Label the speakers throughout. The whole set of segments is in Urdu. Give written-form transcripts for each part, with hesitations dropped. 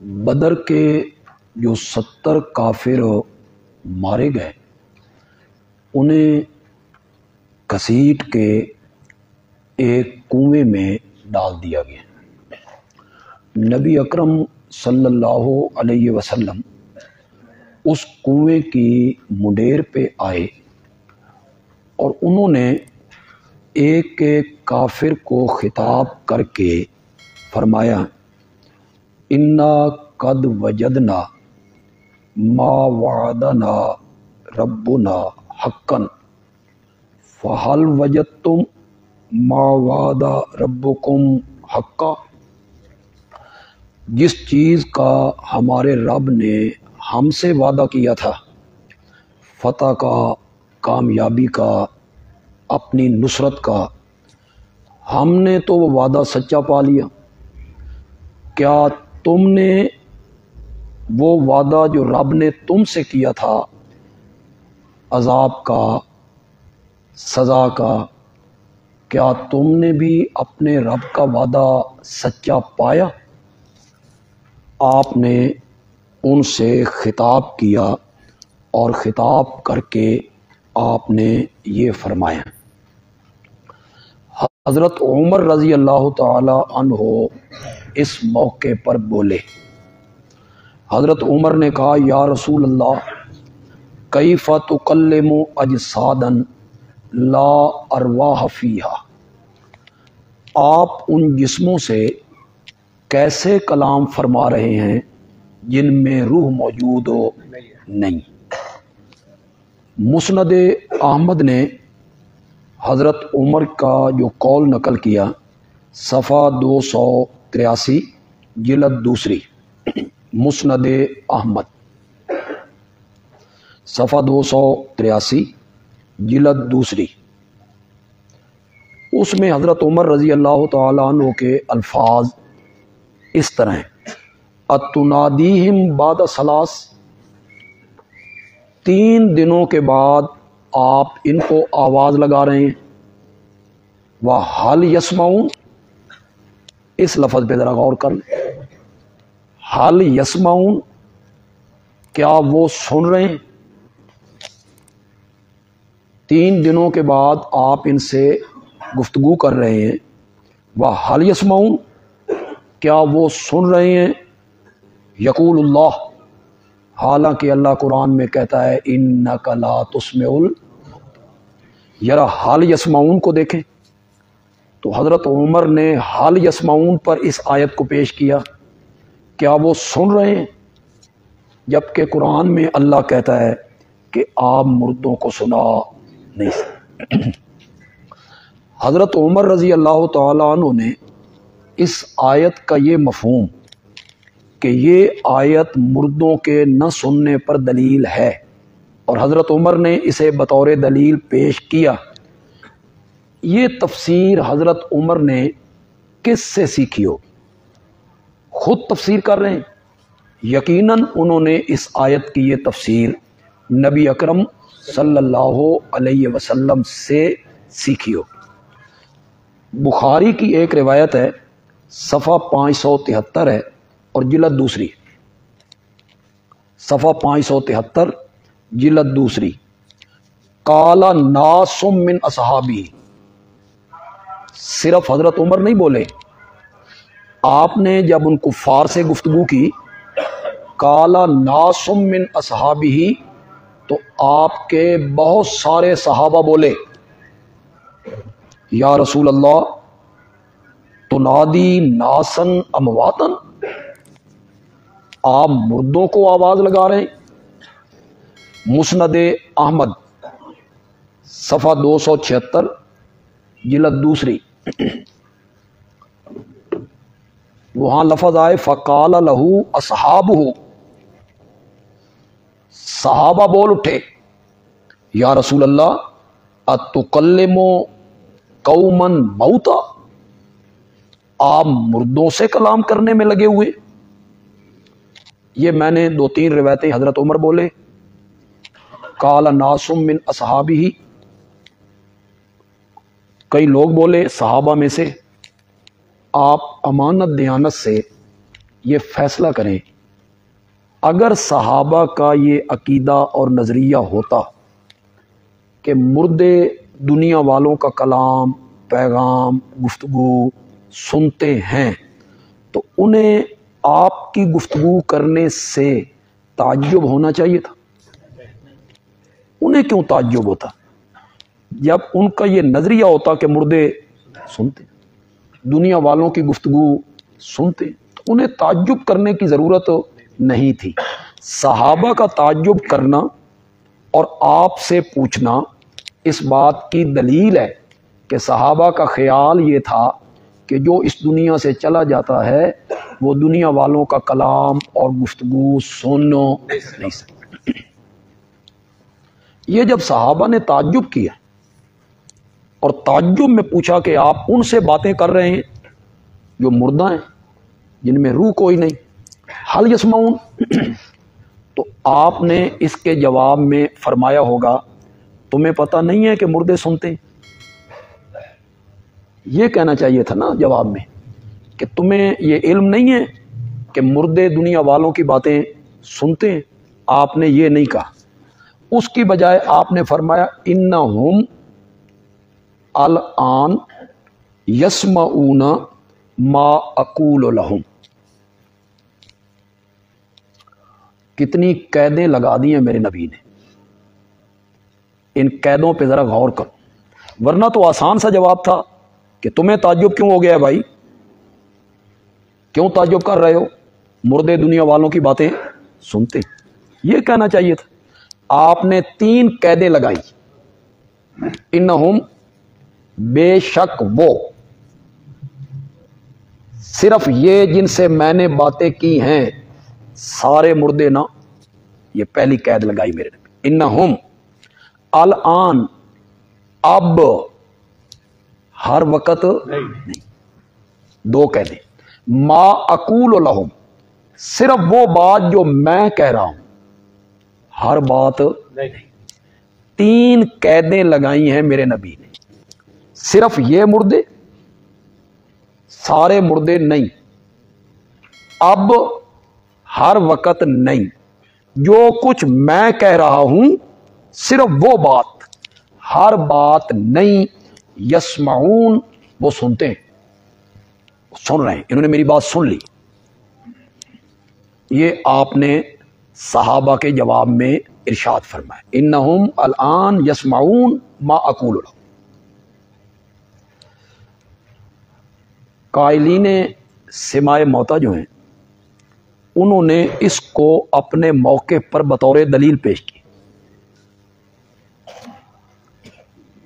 Speaker 1: بدر کے جو 70 کافر مارے گئے انہیں گھسیٹ کے ایک کنویں میں ڈال دیا گیا۔ نبی اکرم صلی اللہ علیہ وسلم اس کنویں کی منڈیر پہ آئے اور انہوں نے ایک ایک کافر کو خطاب کر کے فرمایا، انا قد وجدنا ما وعدنا ربنا حقا فہل وجدتم ما وعد ربکم حقا۔ جس چیز کا ہمارے رب نے ہم سے وعدہ کیا تھا، فتح کا، کامیابی کا، اپنی نصرت کا، ہم نے تو وہ وعدہ سچا پا لیا۔ کیا تم نے وہ وعدہ جو رب نے تم سے کیا تھا عذاب کا، سزا کا، کیا تم نے بھی اپنے رب کا وعدہ سچا پایا؟ آپ نے ان سے خطاب کیا اور خطاب کر کے آپ نے یہ فرمایا۔ حضرت عمر رضی اللہ تعالی عنہ اس موقع پر بولے۔ حضرت عمر نے کہا، یا رسول اللہ، کیف تکلم اجسادا لا ارواح فیہا، آپ ان جسموں سے کیسے کلام فرما رہے ہیں جن میں روح موجود ہو نہیں۔ مسند احمد نے حضرت عمر کا جو قول نقل کیا، صفحہ 283 جلد دوسری، مسند احمد صفحہ 283 جلد دوسری، اس میں حضرت عمر رضی اللہ تعالیٰ عنہ کے الفاظ اس طرح ہیں، اتنادیہم بعد ثلاث، 3 دنوں کے بعد آپ ان کو آواز لگا رہے ہیں، وَحَلْ يَسْمَعُونَ، اس لفظ پہ ذرا غور کر لیں، حَلْ يَسْمَعُونَ، کیا وہ سن رہے ہیں؟ 3 دنوں کے بعد آپ ان سے گفتگو کر رہے ہیں، وَحَلْ يَسْمَعُونَ، کیا وہ سن رہے ہیں؟ یقول اللہ، حالانکہ اللہ قرآن میں کہتا ہے انک لا تسمع ذرا حال یسمعون کو دیکھیں تو حضرت عمر نے حال یسمعون پر اس آیت کو پیش کیا، کیا وہ سن رہے ہیں؟ جبکہ قرآن میں اللہ کہتا ہے کہ آپ مردوں کو سنا نہیں سکتے۔ حضرت عمر رضی اللہ تعالی عنہ نے اس آیت کا یہ مفہوم کہ یہ آیت مردوں کے نہ سننے پر دلیل ہے، اور حضرت عمر نے اسے بطور دلیل پیش کیا، یہ تفسیر حضرت عمر نے کس سے سیکھی ہو؟ خود تفسیر کر رہے ہیں، یقیناً انہوں نے اس آیت کی یہ تفسیر نبی اکرم صلی اللہ علیہ وسلم سے سیکھی ہو۔ بخاری کی ایک روایت ہے، صفحہ 573 ہے اور جلد دوسری، صفحہ 573 جلد دوسری، قال ناس من اصحابی، صرف حضرت عمر نہیں بولے، آپ نے جب ان کفار سے گفتگو کی، قال ناس من اصحابی، تو آپ کے بہت سارے صحابہ بولے، یا رسول اللہ تنادی ناسن امواتن، آپ مردوں کو آواز لگا رہے ہیں۔ مسند احمد صفحہ 276 جلد دوسری، وہاں لفظ آئے فقال لہو اصحابہ، صحابہ بول اٹھے، یا رسول اللہ اتکلم قوما موتا، آپ مردوں سے کلام کرنے میں لگے ہوئے۔ یہ میں نے 2-3 روایتیں حضرت عمر بولے، قال ناس من اصحابہ، کئی لوگ بولے صحابہ میں سے، آپ امانت دیانت سے یہ فیصلہ کریں، اگر صحابہ کا یہ عقیدہ اور نظریہ ہوتا کہ مردے دنیا والوں کا کلام، پیغام، گفتگو سنتے ہیں تو انہیں آپ کی گفتگو کرنے سے تعجب ہونا چاہیے تھا۔ انہیں کیوں تعجب ہوتا جب ان کا یہ نظریہ ہوتا کہ مردے سنتے، دنیا والوں کی گفتگو سنتے، تو انہیں تعجب کرنے کی ضرورت نہیں تھی۔ صحابہ کا تعجب کرنا اور آپ سے پوچھنا اس بات کی دلیل ہے کہ صحابہ کا خیال یہ تھا کہ جو اس دنیا سے چلا جاتا ہے وہ دنیا والوں کا کلام اور گفتگو سن نہیں سکتا۔ یہ جب صحابہ نے تعجب کیا اور تعجب میں پوچھا کہ آپ ان سے باتیں کر رہے ہیں جو مردہ ہیں، جن میں روح کوئی نہیں، حل یسمعون، تو آپ نے اس کے جواب میں فرمایا ہوگا تمہیں پتہ نہیں ہے کہ مردے سنتے ہیں؟ یہ کہنا چاہیے تھا نا جواب میں کہ تمہیں یہ علم نہیں ہے کہ مردے دنیا والوں کی باتیں سنتے ہیں۔ آپ نے یہ نہیں کہا، اس کی بجائے آپ نے فرمایا انہم الآن یسمعون ما اقول لہم۔ کتنی قیدیں لگا دی ہیں میرے نبی نے، ان قیدوں پہ ذرا غور کرو، ورنہ تو آسان سا جواب تھا کہ تمہیں تعجب کیوں ہو گیا ہے بھائی، کیوں تعجب کر رہے ہو، مردے دنیا والوں کی باتیں سنتے، یہ کہنا چاہیے تھا۔ آپ نے 3 قیدیں لگائی، انہم، بے شک وہ، صرف یہ جن سے میں نے باتیں کی ہیں سارے مردے نہ، یہ پہلی قید لگائی میرے نبی، انہم الآن، اب، ہر وقت نہیں، 2 قیدیں، ما اقول لہم، صرف وہ بات جو میں کہہ رہا ہوں، ہر بات نہیں۔ 3 قیدیں لگائی ہیں میرے نبی نے، صرف یہ مردے، سارے مردے نہیں، اب، ہر وقت نہیں، جو کچھ میں کہہ رہا ہوں صرف وہ بات، ہر بات نہیں، یسمعون، وہ سنتے ہیں، سن رہے ہیں، انہوں نے میری بات سن لی۔ یہ آپ نے صحابہ کے جواب میں ارشاد فرمایا انہم الآن یسمعون ما اقول لہم۔ قائلین سماع موتی جو ہیں انہوں نے اس کو اپنے موقع پر بطور دلیل پیش کی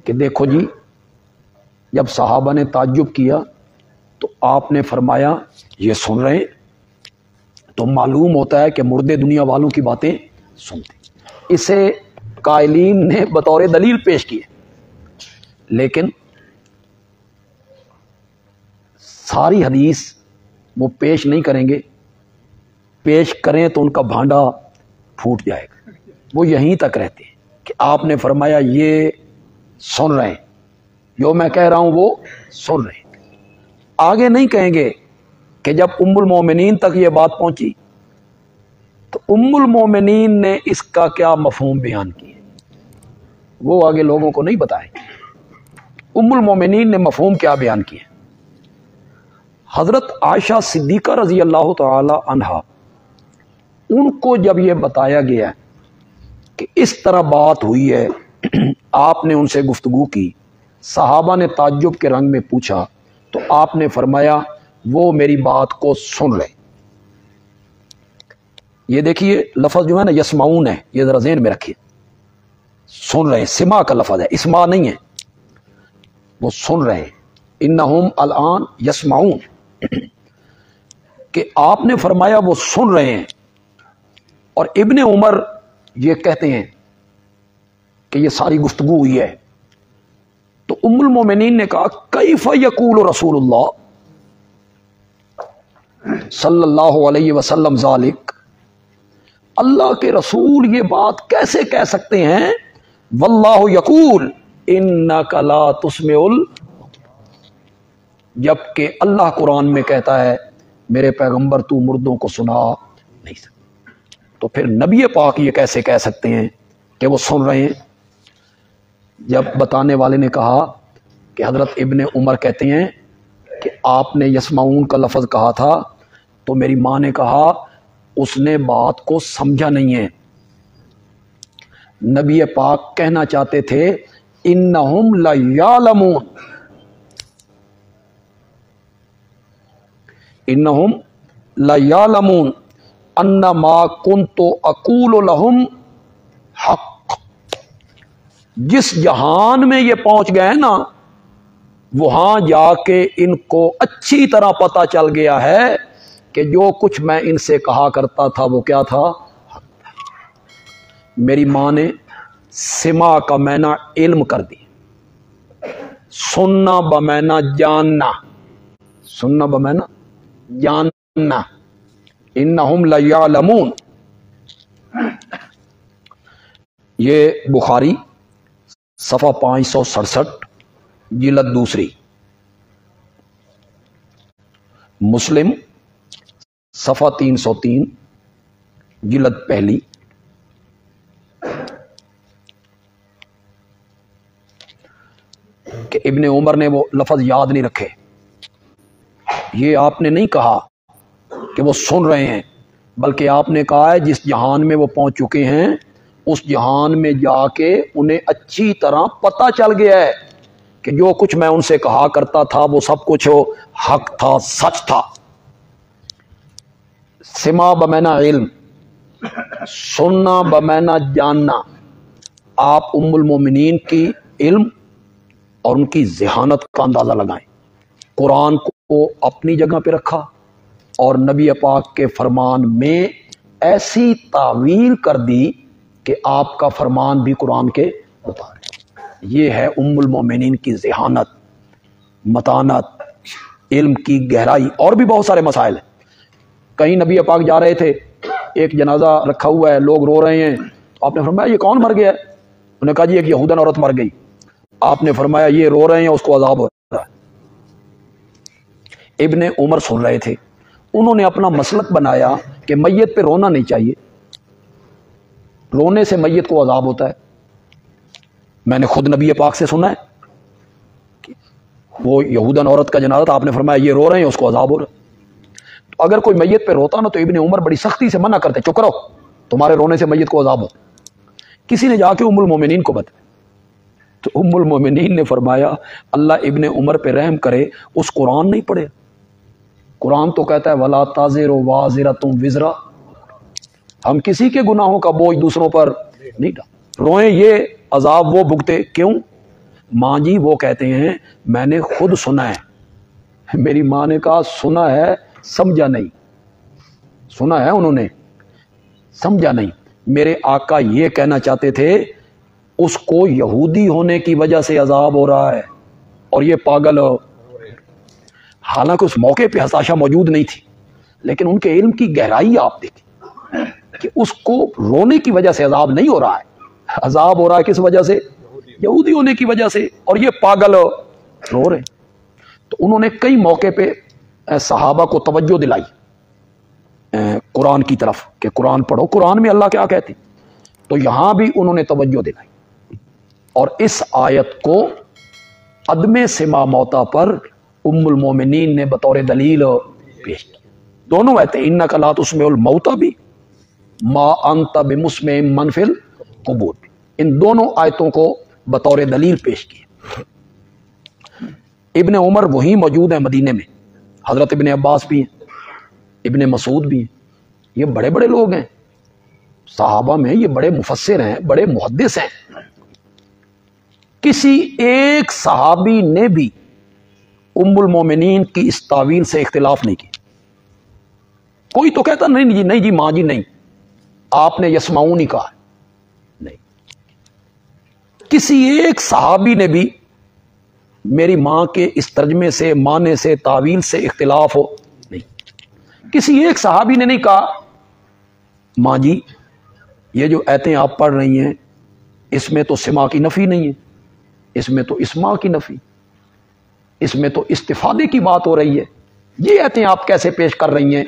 Speaker 1: کہ دیکھو جی، جب صحابہ نے تعجب کیا تو آپ نے فرمایا یہ سن رہے ہیں، تو معلوم ہوتا ہے کہ مردے دنیا والوں کی باتیں سنتے، اسے قائلین نے بطور دلیل پیش کی ہے، لیکن ساری حدیث وہ پیش نہیں کریں گے، پیش کریں تو ان کا بھانڈا پھوٹ جائے گا، وہ یہیں تک رہتے ہیں کہ آپ نے فرمایا یہ سن رہے ہیں، جو میں کہہ رہا ہوں وہ سن رہے ہیں، آگے نہیں کہیں گے کہ جب ام المومنین تک یہ بات پہنچی تو ام المومنین نے اس کا کیا مفہوم بیان کیا، وہ آگے لوگوں کو نہیں بتائیں گے، ام المومنین نے مفہوم کیا بیان کیا۔ حضرت عائشہ صدیقہ رضی اللہ تعالی عنہا، ان کو جب یہ بتایا گیا کہ اس طرح بات ہوئی ہے، آپ نے ان سے گفتگو کی، صحابہ نے تعجب کے رنگ میں پوچھا تو آپ نے فرمایا وہ میری بات کو سن رہے۔ یہ دیکھیے لفظ جو ہے نا یسمعون ہے، یہ ذرا ذہن میں رکھیے، سن رہے ہیں، سماع کا لفظ ہے، اسماع نہیں ہے، وہ سن رہے ہیں، انہم الآن یسمعون، کہ آپ نے فرمایا وہ سن رہے ہیں۔ اور ابن عمر یہ کہتے ہیں کہ یہ ساری گفتگو ہوئی ہے تو ام المومنین نے کہا کیف یقول رسول اللہ صلی اللہ علیہ وسلم ذالک، اللہ کے رسول یہ بات کیسے کہہ سکتے ہیں، واللہ یقول انک لا تسمع، جبکہ اللہ قرآن میں کہتا ہے میرے پیغمبر تو مردوں کو سنا نہیں سکتا۔ تو پھر نبی پاک یہ کیسے کہہ سکتے ہیں کہ وہ سن رہے ہیں؟ جب بتانے والے نے کہا کہ حضرت ابن عمر کہتے ہیں کہ آپ نے یسمعون کا لفظ کہا تھا، تو میری ماں نے کہا اس نے بات کو سمجھا نہیں ہے۔ نبی پاک کہنا چاہتے تھے انہم لیعلمون، انہم لیعلمون ان ما کنت اقول لہم حق۔ جس جہان میں یہ پہنچ گئے نا، وہاں جا کے ان کو اچھی طرح پتہ چل گیا ہے کہ جو کچھ میں ان سے کہا کرتا تھا وہ کیا تھا؟ میری ماں نے سما کا معنی علم کر دی، سننا بمعنی جاننا، سننا بمعنی جاننا، انہم لیعلمون۔ یہ بخاری صفحہ 567 جلد دوسری، مسلم صفحہ 303 جلد پہلی، کہ ابن عمر نے وہ لفظ یاد نہیں رکھے۔ یہ آپ نے نہیں کہا کہ وہ سن رہے ہیں، بلکہ آپ نے کہا ہے جس جہان میں وہ پہنچ چکے ہیں اس جہان میں جا کے انہیں اچھی طرح پتہ چل گیا ہے کہ جو کچھ میں ان سے کہا کرتا تھا وہ سب کچھ حق تھا، سچ تھا۔ سما بمعنی علم، سننا بمعنی جاننا۔ آپ ام المومنین کی علم اور ان کی ذہانت کا اندازہ لگائیں۔ قرآن کو اپنی جگہ پہ رکھا اور نبی پاک کے فرمان میں ایسی تعویل کر دی کہ آپ کا فرمان بھی قرآن کے مطابق۔ یہ ہے ام المومنین کی ذہانت، متانت، علم کی گہرائی۔ اور بھی بہت سارے مسائل ہیں۔ کہیں نبی پاک جا رہے تھے، ایک جنازہ رکھا ہوا ہے، لوگ رو رہے ہیں، آپ نے فرمایا یہ کون مر گیا ہے؟ انہوں نے کہا جی ایک یہودن عورت مر گئی۔ آپ نے فرمایا یہ رو رہے ہیں، اس کو عذاب ہو رہا ہے۔ ابن عمر سن رہے تھے، انہوں نے اپنا مسلک بنایا کہ میت پہ رونا نہیں چاہیے، رونے سے میت کو عذاب ہوتا ہے۔ میں نے خود نبی پاک سے سنا ہے، وہ یہودن عورت کا جنازہ تھا، آپ نے فرمایا یہ رو رہے ہیں، اس کو عذاب ہو رہا ہے۔ تو اگر کوئی میت پہ روتا نا تو ابن عمر بڑی سختی سے منع کرتے، چپ رہو، تمہارے رونے سے میت کو عذاب ہوتا ہے۔ کسی نے جا کے ام المومنین کو بتایا تو ام المومنین نے فرمایا اللہ ابن عمر پہ رحم کرے، اس قرآن نہیں پڑھے؟ قرآن تو کہتا ہے وَلَا تَزِرُ وَازِرَةٌ وِزْرَ، ہم کسی کے گناہوں کا بوجھ دوسروں پر نہیں ڈال، روئیں یہ عذاب وہ بھگتے کیوں؟ ماں جی وہ کہتے ہیں میں نے خود سنا ہے۔ میری ماں نے کہا سنا ہے سمجھا نہیں، سنا ہے انہوں نے سمجھا نہیں۔ میرے آقا یہ کہنا چاہتے تھے اس کو یہودی ہونے کی وجہ سے عذاب ہو رہا ہے اور یہ پاگل ہو۔ حالانکہ اس موقع پہ حساشہ موجود نہیں تھی، لیکن ان کے علم کی گہرائی آپ دیکھیں کہ اس کو رونے کی وجہ سے عذاب نہیں ہو رہا ہے، عذاب ہو رہا ہے کس وجہ سے؟ یہودی ہونے کی وجہ سے، اور یہ پاگل رو رہے۔ تو انہوں نے کئی موقع پہ صحابہ کو توجہ دلائی قرآن کی طرف کہ قرآن پڑھو، قرآن میں اللہ کیا کہتے، تو یہاں بھی انہوں نے توجہ دلائی اور اس آیت کو عدم سما موتا پر ام المومنین نے بطور دلیل پیش کی۔ دونوں آیتیں انک لا تسمع الموتى بھی، ما انت بمسمع من فی القبور بھی، ان دونوں آیتوں کو بطور دلیل پیش کی۔ ابن عمر وہی موجود ہیں مدینے میں، حضرت ابن عباس بھی ہیں، ابن مسعود بھی ہیں، یہ بڑے بڑے لوگ ہیں صحابہ میں، یہ بڑے مفسر ہیں، بڑے محدث ہیں۔ کسی ایک صحابی نے بھی ام المومنین کی اس تعویل سے اختلاف نہیں کیا۔ کوئی تو کہتا نہیں جی ماں جی نہیں، آپ نے یسمعون ہی کہا، نہیں، کسی ایک صحابی نے بھی میری ماں کے اس ترجمے سے، معنی سے، تعویل سے اختلاف ہو نہیں۔ کسی ایک صحابی نے نہیں کہا ماں جی یہ جو آیتیں آپ پڑھ رہی ہیں اس میں تو سما کی نفی نہیں ہے، اس میں تو اسماع کی نفی، اس میں تو استفادے کی بات ہو رہی ہے۔ یہ آیتیں آپ کیسے پیش کر رہی ہیں؟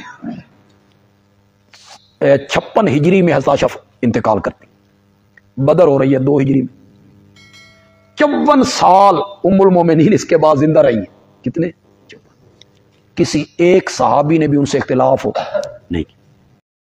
Speaker 1: 56 ہجری میں حضرت عائشہ انتقال کرتی، بدر ہو رہی ہے 2 ہجری میں، 54 سال ام المومنین اس کے بعد زندہ رہی ہیں۔ کتنے؟ 54۔ کسی ایک صحابی نے بھی ان سے اختلاف ہو نہیں کیا۔